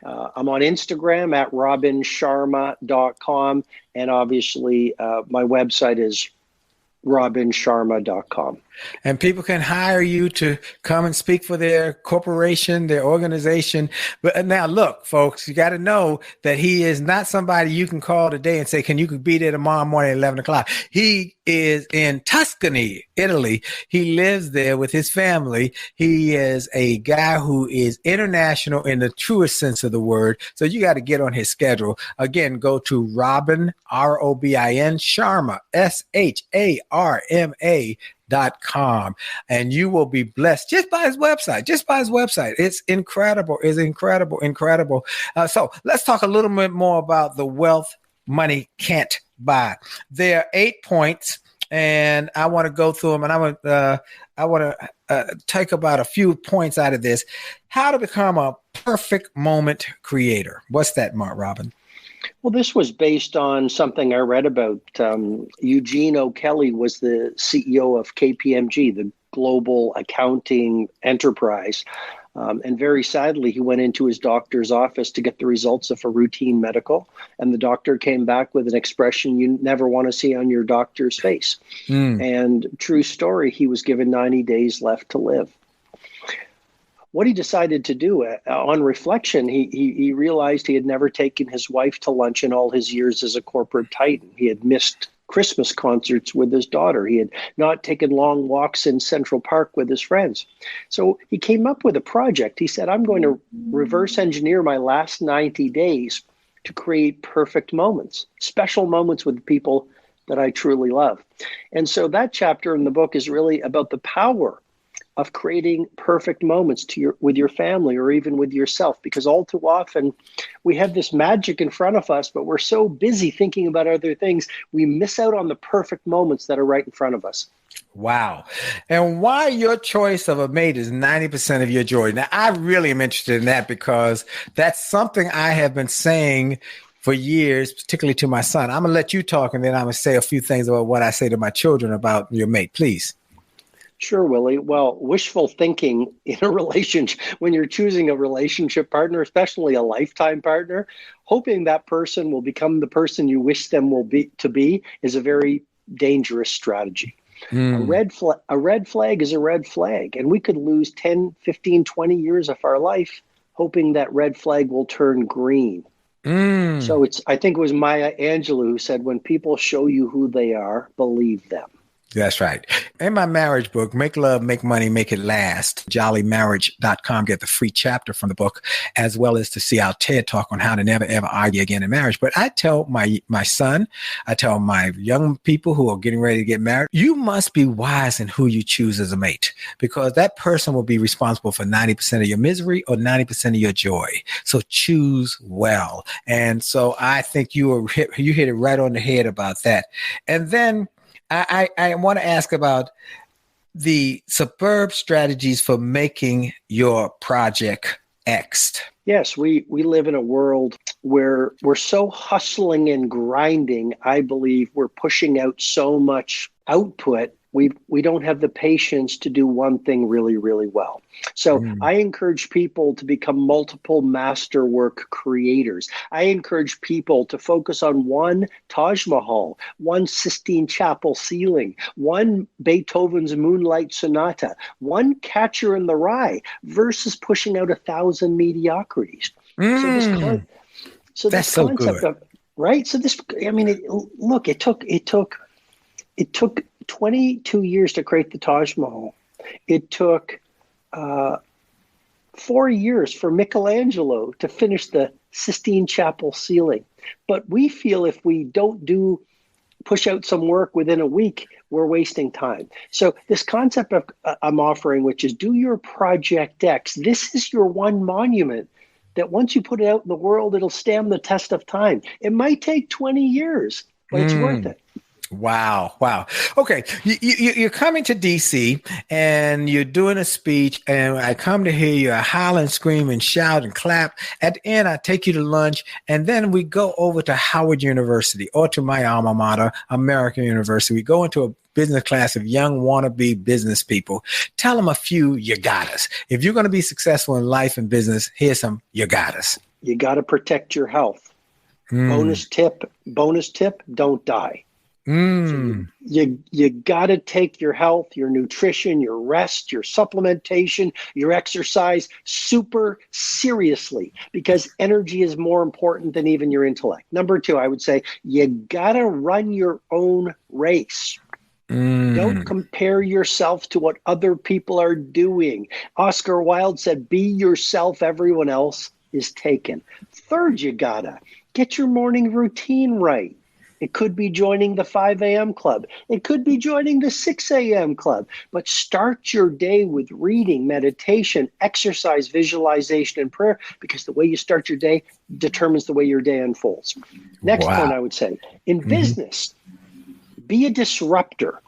I'm on Instagram at robinsharma.com. And obviously, my website is robinsharma.com. And people can hire you to come and speak for their corporation, their organization. But now, look, folks, you got to know that he is not somebody you can call today and say, can you be there tomorrow morning at 11 o'clock? He is in Tuscany, Italy. He lives there with his family. He is a guy who is international in the truest sense of the word. So you got to get on his schedule. Again, go to Robin, ROBIN, Sharma, SHARMA.com, and you will be blessed just by his website. It's incredible. So let's talk a little bit more about the wealth money can't buy. There are 8 points, and I want to go through them, and I want to take about a few points out of this. How to become a perfect moment creator. What's that, Robin? Well, this was based on something I read about. Eugene O'Kelly was the CEO of KPMG, the global accounting enterprise. And very sadly, he went into his doctor's office to get the results of a routine medical. And the doctor came back with an expression you never want to see on your doctor's face. And true story, he was given 90 days left to live. What he decided to do on reflection, he realized he had never taken his wife to lunch in all his years as a corporate titan. He had missed Christmas concerts with his daughter. He had not taken long walks in Central Park with his friends. So he came up with a project. He said, I'm going to reverse engineer my last 90 days to create perfect moments, special moments with people that I truly love. And so that chapter in the book is really about the power of creating perfect moments with your family or even with yourself, because all too often we have this magic in front of us, but we're so busy thinking about other things, we miss out on the perfect moments that are right in front of us. Wow. And why your choice of a mate is 90% of your joy. Now, I really am interested in that because that's something I have been saying for years, particularly to my son. I'm going to let you talk, and then I'm going to say a few things about what I say to my children about your mate. Please. Sure, Willie. Well, wishful thinking in a relationship, when you're choosing a relationship partner, especially a lifetime partner, hoping that person will become the person you wish them to be is a very dangerous strategy. A red flag is a red flag, and we could lose 10, 15, 20 years of our life hoping that red flag will turn green. So I think it was Maya Angelou who said, when people show you who they are, believe them. That's right. In my marriage book, Make Love, Make Money, Make It Last, jollymarriage.com, get the free chapter from the book, as well as to see our TED Talk on how to never, ever argue again in marriage. But I tell my son, I tell my young people who are getting ready to get married, you must be wise in who you choose as a mate, because that person will be responsible for 90% of your misery or 90% of your joy. So choose well. And so I think you hit it right on the head about that. And then I want to ask about the superb strategies for making your project X'd. Yes, we live in a world where we're so hustling and grinding. I believe we're pushing out so much output. We don't have the patience to do one thing really, really well. So I encourage people to become multiple masterwork creators. I encourage people to focus on one Taj Mahal, one Sistine Chapel ceiling, one Beethoven's Moonlight Sonata, one Catcher in the Rye, versus pushing out 1,000 mediocrities. So this concept of, right? So this, I mean, it took 22 years to create the Taj Mahal. It took 4 years for Michelangelo to finish the Sistine Chapel ceiling. But we feel if we don't push out some work within a week, we're wasting time. So this concept of I'm offering, which is do your Project X. This is your one monument that once you put it out in the world, it'll stand the test of time. It might take 20 years, but it's worth it. Wow. Okay. You're coming to DC and you're doing a speech, and I come to hear you howl and scream and shout and clap. At the end, I take you to lunch, and then we go over to Howard University or to my alma mater, American University. We go into a business class of young wannabe business people. Tell them a few you got us. If you're going to be successful in life and business, here's some you got us. You got to protect your health. Bonus tip, don't die. So you got to take your health, your nutrition, your rest, your supplementation, your exercise super seriously, because energy is more important than even your intellect. Number 2, I would say you got to run your own race. Don't compare yourself to what other people are doing. Oscar Wilde said, be yourself, everyone else is taken. Third, you gotta get your morning routine right. It could be joining the 5 a.m. club. It could be joining the 6 a.m. club. But start your day with reading, meditation, exercise, visualization, and prayer, because the way you start your day determines the way your day unfolds. Next point, I would say, in business, be a disruptor.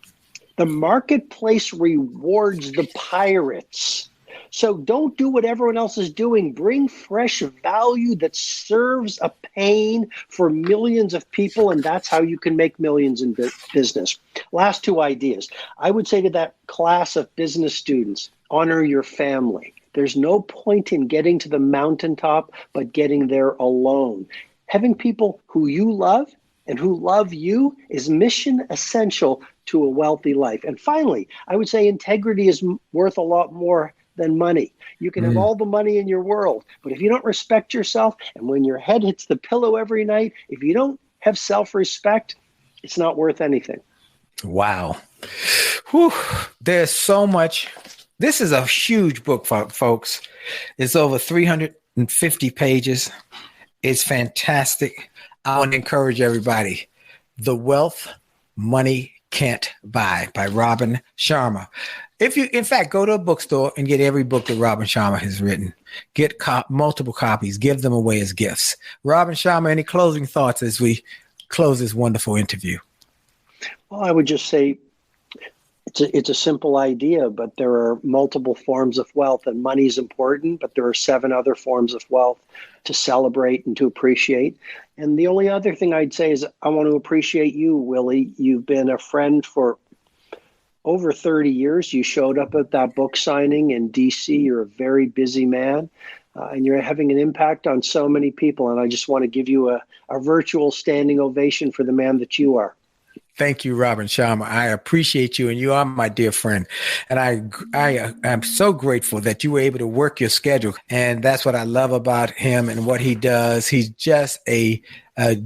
The marketplace rewards the pirates. So don't do what everyone else is doing. Bring fresh value that serves a pain for millions of people, and that's how you can make millions in business. Last 2 ideas. I would say to that class of business students, honor your family. There's no point in getting to the mountaintop, but getting there alone. Having people who you love and who love you is mission essential to a wealthy life. And finally, I would say integrity is worth a lot more than money. You can have all the money in your world, but if you don't respect yourself, and when your head hits the pillow every night, if you don't have self-respect, it's not worth anything. Wow. Whew. There's so much. This is a huge book, folks. It's over 350 pages. It's fantastic. I want to encourage everybody. The Wealth Money Can't Buy by Robin Sharma. If you, in fact, go to a bookstore and get every book that Robin Sharma has written, get multiple copies, give them away as gifts. Robin Sharma, any closing thoughts as we close this wonderful interview? Well, I would just say it's a simple idea, but there are multiple forms of wealth, and money is important, but there are 7 other forms of wealth to celebrate and to appreciate. And the only other thing I'd say is I want to appreciate you, Willie. You've been a friend for over 30 years. You showed up at that book signing in DC. You're a very busy man, and you're having an impact on so many people. And I just want to give you a virtual standing ovation for the man that you are. Thank you, Robin Sharma. I appreciate you, and you are my dear friend. And I am so grateful that you were able to work your schedule. And that's what I love about him and what he does. He's just a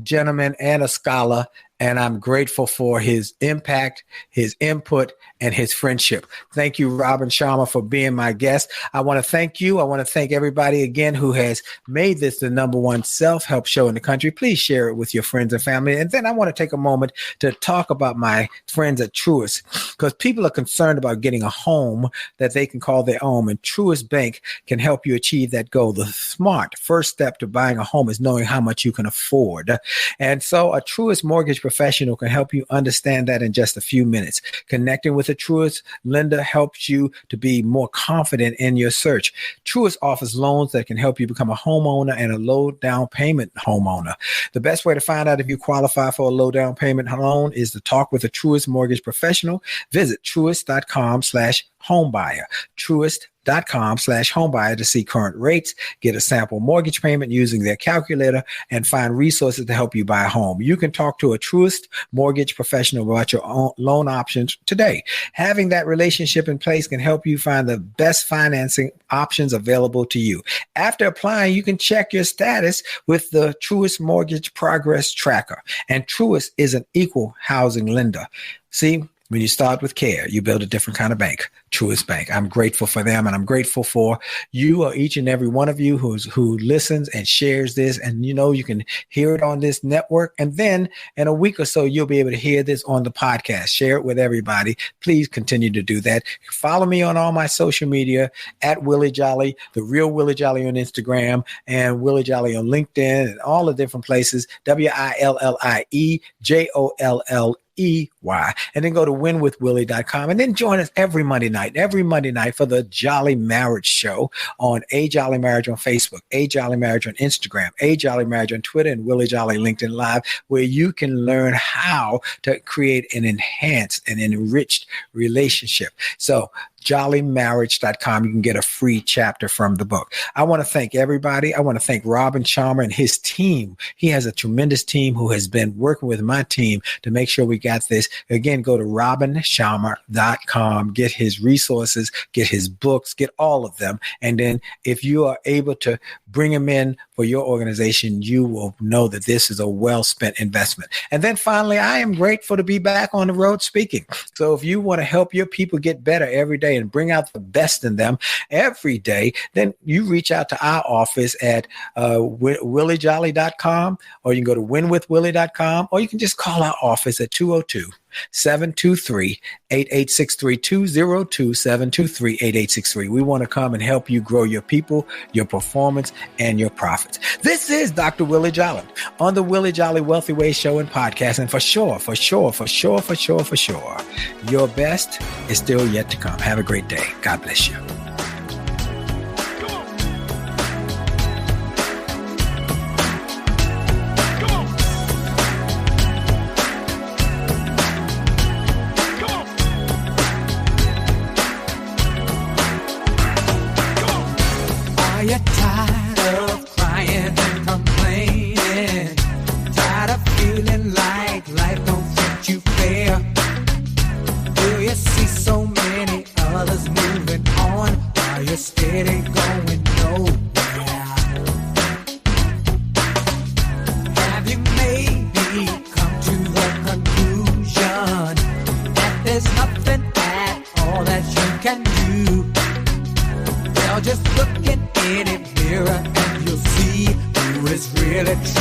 gentleman and a scholar. And I'm grateful for his impact, his input, and his friendship. Thank you, Robin Sharma, for being my guest. I want to thank you. I want to thank everybody again who has made this the #1 self-help show in the country. Please share it with your friends and family. And then I want to take a moment to talk about my friends at Truist, because people are concerned about getting a home that they can call their own. And Truist Bank can help you achieve that goal. The smart first step to buying a home is knowing how much you can afford. And so a Truist mortgage professional can help you understand that in just a few minutes. Connecting with a Truist lender helps you to be more confident in your search. Truist offers loans that can help you become a homeowner and a low down payment homeowner. The best way to find out if you qualify for a low down payment loan is to talk with a Truist mortgage professional. Visit truist.com/homebuyer. Truist.com/homebuyer to see current rates, get a sample mortgage payment using their calculator, and find resources to help you buy a home. You can talk to a Truist mortgage professional about your own loan options today. Having that relationship in place can help you find the best financing options available to you. After applying, you can check your status with the Truist Mortgage Progress Tracker. And Truist is an equal housing lender. See, when you start with care, you build a different kind of bank, Truist Bank. I'm grateful for them, and I'm grateful for you, or each and every one of you who listens and shares this. And you can hear it on this network. And then in a week or so, you'll be able to hear this on the podcast. Share it with everybody. Please continue to do that. Follow me on all my social media at Willie Jolley, the real Willie Jolley on Instagram, and Willie Jolley on LinkedIn and all the different places. WILLIEJOLLEY. And then go to winwithwillie.com, and then join us every Monday night for the Jolly Marriage Show on A Jolly Marriage on Facebook, A Jolly Marriage on Instagram, A Jolly Marriage on Twitter, and Willie Jolley LinkedIn Live, where you can learn how to create an enhanced and enriched relationship. So jollymarriage.com. You can get a free chapter from the book. I want to thank everybody. I want to thank Robin Sharma and his team. He has a tremendous team who has been working with my team to make sure we got this. Again, go to robinsharma.com, get his resources, get his books, get all of them. And then if you are able to bring him in for your organization, you will know that this is a well-spent investment. And then finally, I am grateful to be back on the road speaking. So if you want to help your people get better every day and bring out the best in them every day, then you reach out to our office at williejolly.com, or you can go to winwithwillie.com, or you can just call our office at 202-723-8863, 202-723-8863. We want to come and help you grow your people, your performance, and your profits. This is Dr. Willie Jolley on the Willie Jolley Wealthy Ways Show and Podcast. And for sure, your best is still yet to come. Have a great day. God bless you.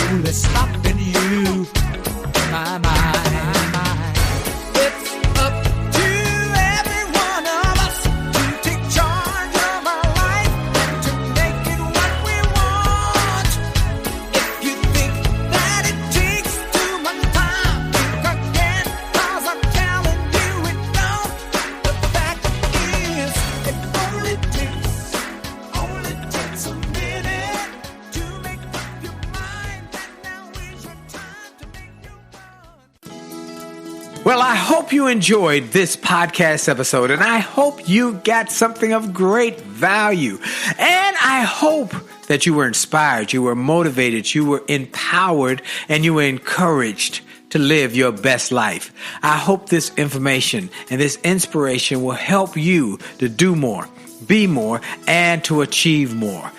Truly stopping you, my mind. It's Well, I hope you enjoyed this podcast episode, and I hope you got something of great value. And I hope that you were inspired, you were motivated, you were empowered, and you were encouraged to live your best life. I hope this information and this inspiration will help you to do more, be more, and to achieve more.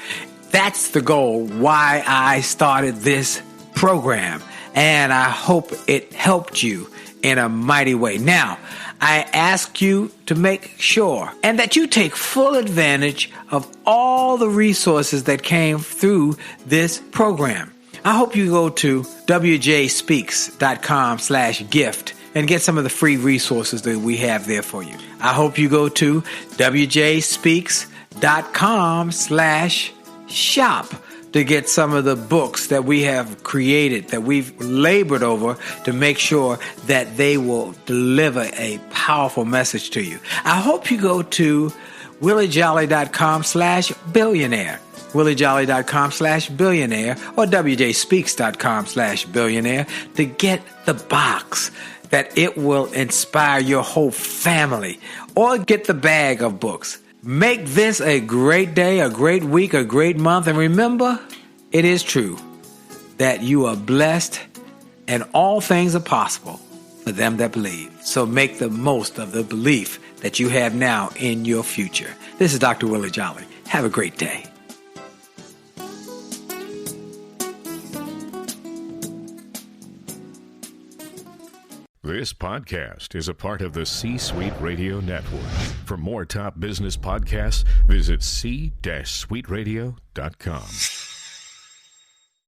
That's the goal why I started this program, and I hope it helped you in a mighty way. Now, I ask you to make sure and that you take full advantage of all the resources that came through this program. I hope you go to wjspeaks.com/gift and get some of the free resources that we have there for you. I hope you go to wjspeaks.com/shop to get some of the books that we have created, that we've labored over to make sure that they will deliver a powerful message to you. I hope you go to williejolly.com/billionaire, williejolly.com/billionaire, or wjspeaks.com/billionaire to get the box that it will inspire your whole family, or get the bag of books. Make this a great day, a great week, a great month. And remember, it is true that you are blessed and all things are possible for them that believe. So make the most of the belief that you have now in your future. This is Dr. Willie Jolley. Have a great day. This podcast is a part of the C-Suite Radio Network. For more top business podcasts, visit c-suiteradio.com.